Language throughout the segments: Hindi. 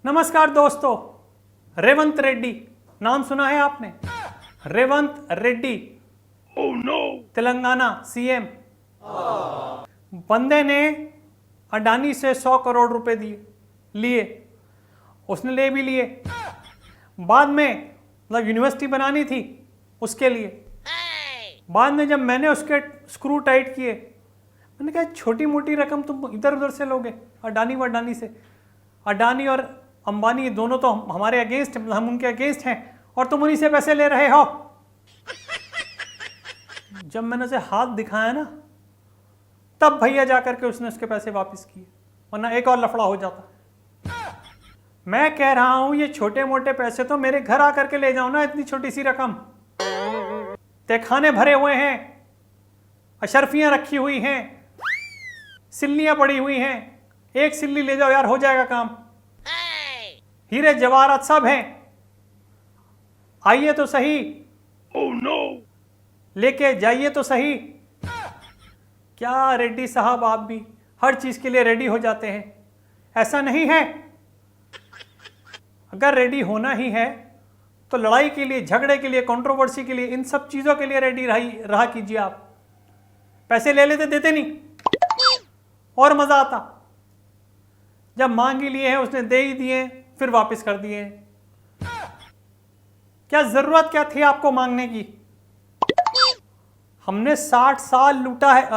नमस्कार दोस्तों, रेवंत रेड्डी नाम सुना है आपने? रेवंत रेड्डी तेलंगाना सीएम। बंदे ने अडानी से 100 करोड़ रुपए लिए। उसने ले भी लिए। बाद में मतलब यूनिवर्सिटी बनानी थी उसके लिए। बाद में जब मैंने उसके स्क्रू टाइट किए, मैंने कहा छोटी मोटी रकम तुम इधर उधर से लोगे, अडानी से। अडानी और अंबानी दोनों तो हमारे अगेंस्ट, हम उनके अगेंस्ट हैं और तुम उन्हीं से पैसे ले रहे हो। जब मैंने उसे हाथ दिखाया ना, तब भैया जाकर के उसने उसके पैसे वापस किए, वरना एक और लफड़ा हो जाता। मैं कह रहा हूं ये छोटे मोटे पैसे तो मेरे घर आकर के ले जाओ ना, इतनी छोटी सी रकम। तहखाने भरे हुए हैं, अशरफियां रखी हुई हैं, सिल्लियां पड़ी हुई हैं, एक सिल्ली ले जाओ यार, हो जाएगा काम। हीरे जवाहरात सब हैं, आइए तो सही। लेके जाइए तो सही। क्या रेड्डी साहब, आप भी हर चीज के लिए रेडी हो जाते हैं? ऐसा नहीं है। अगर रेडी होना ही है तो लड़ाई के लिए, झगड़े के लिए, कंट्रोवर्सी के लिए, इन सब चीजों के लिए रेडी रहा कीजिए। आप पैसे ले लेते, देते नहीं और मजा आता। जब मांग ही लिए हैं, उसने दे ही दिए, फिर वापस कर दिए। क्या जरूरत क्या थी आपको मांगने की? हमने 60 साल लूटा है,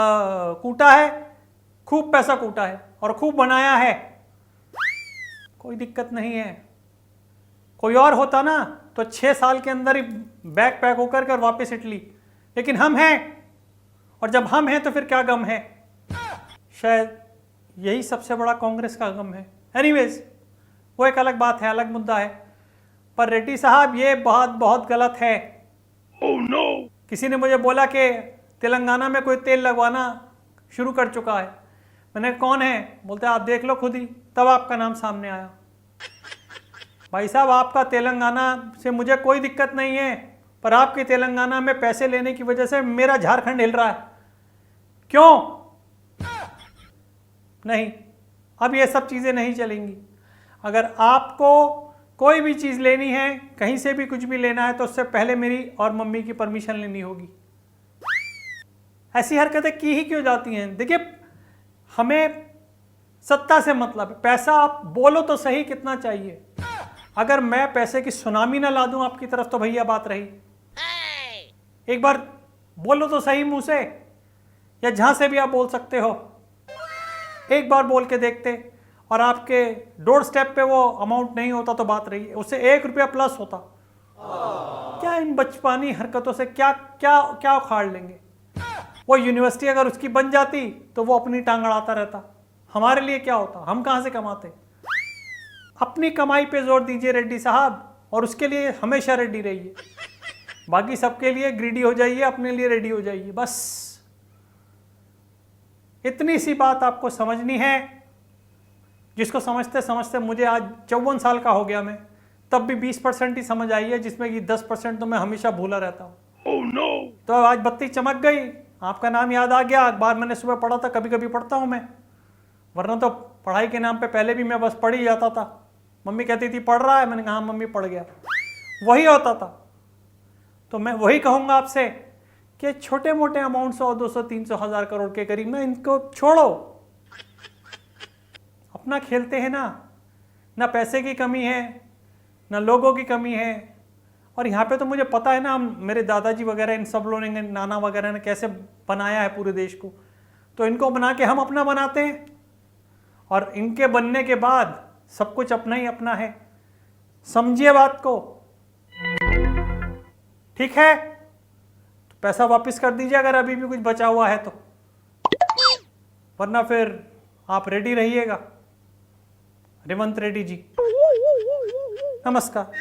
कूटा है, खूब पैसा कूटा है और खूब बनाया है। कोई दिक्कत नहीं है। कोई और होता ना तो 6 साल के अंदर ही बैग पैक होकर कर वापस इटली। लेकिन हम हैं, और जब हम हैं तो फिर क्या गम है? शायद यही सबसे बड़ा कांग्रेस का गम है। एनीवेज, वो एक अलग बात है, अलग मुद्दा है। पर रेड्डी साहब ये बहुत गलत है। किसी ने मुझे बोला कि तेलंगाना में कोई तेल लगवाना शुरू कर चुका है। मैंने कौन है? बोलते आप देख लो खुद ही। तब आपका नाम सामने आया। भाई साहब, आपका तेलंगाना से मुझे कोई दिक्कत नहीं है, पर आपके तेलंगाना में पैसे लेने की वजह से मेरा झारखंड हिल रहा है। क्यों? नहीं, अब ये सब चीज़ें नहीं चलेंगी। अगर आपको कोई भी चीज़ लेनी है, कहीं से भी कुछ भी लेना है, तो उससे पहले मेरी और मम्मी की परमिशन लेनी होगी। ऐसी हरकतें की ही क्यों जाती हैं? देखिए, हमें सत्ता से मतलब है। पैसा आप बोलो तो सही कितना चाहिए। अगर मैं पैसे की सुनामी ना ला दूं आपकी तरफ तो भैया बात रही। एक बार बोलो तो सही मुंह से, या जहां से भी आप बोल सकते हो। एक बार बोल के देखते और आपके डोर स्टेप पे वो अमाउंट नहीं होता तो बात रही, उससे 1 रुपया प्लस होता। क्या इन बचपनी हरकतों से क्या क्या क्या उखाड़ लेंगे? वो यूनिवर्सिटी अगर उसकी बन जाती तो वो अपनी टांग अड़ाता रहता। हमारे लिए क्या होता? हम कहां से कमाते? अपनी कमाई पे जोर दीजिए रेड्डी साहब, और उसके लिए हमेशा रेडी रहिए। बाकी सबके लिए ग्रीडी हो जाइए, अपने लिए रेडी हो जाइए। बस इतनी सी बात आपको समझनी है, जिसको समझते समझते मुझे आज 54 साल का हो गया मैं, तब भी 20% ही समझ आई है, जिसमें कि 10% तो मैं हमेशा भूला रहता हूँ। तो आज बत्ती चमक गई, आपका नाम याद आ गया। अखबार मैंने सुबह पढ़ा था, कभी कभी पढ़ता हूँ मैं, वरना तो पढ़ाई के नाम पे पहले भी मैं बस पढ़ ही जाता था। मम्मी कहती थी पढ़ रहा है, मैंने कहा हाँ मम्मी पढ़ गया, वही होता था। तो मैं वही कहूँगा आपसे कि छोटे मोटे अमाउंट 100, 200, 300, 1000 करोड़ के करीब ना, इनको छोड़ो। अपना खेलते हैं ना पैसे की कमी है, ना लोगों की कमी है। और यहाँ पे तो मुझे पता है ना, मेरे दादाजी वगैरह, इन सब लोगों ने, नाना वगैरह ने कैसे बनाया है पूरे देश को। तो इनको बना के हम अपना बनाते हैं, और इनके बनने के बाद सब कुछ अपना ही अपना है। समझिए बात को, ठीक है? तो पैसा वापस कर दीजिए अगर अभी भी कुछ बचा हुआ है तो, वरना फिर आप रेडी रहिएगा। रेवंत रेड्डी जी, नमस्कार।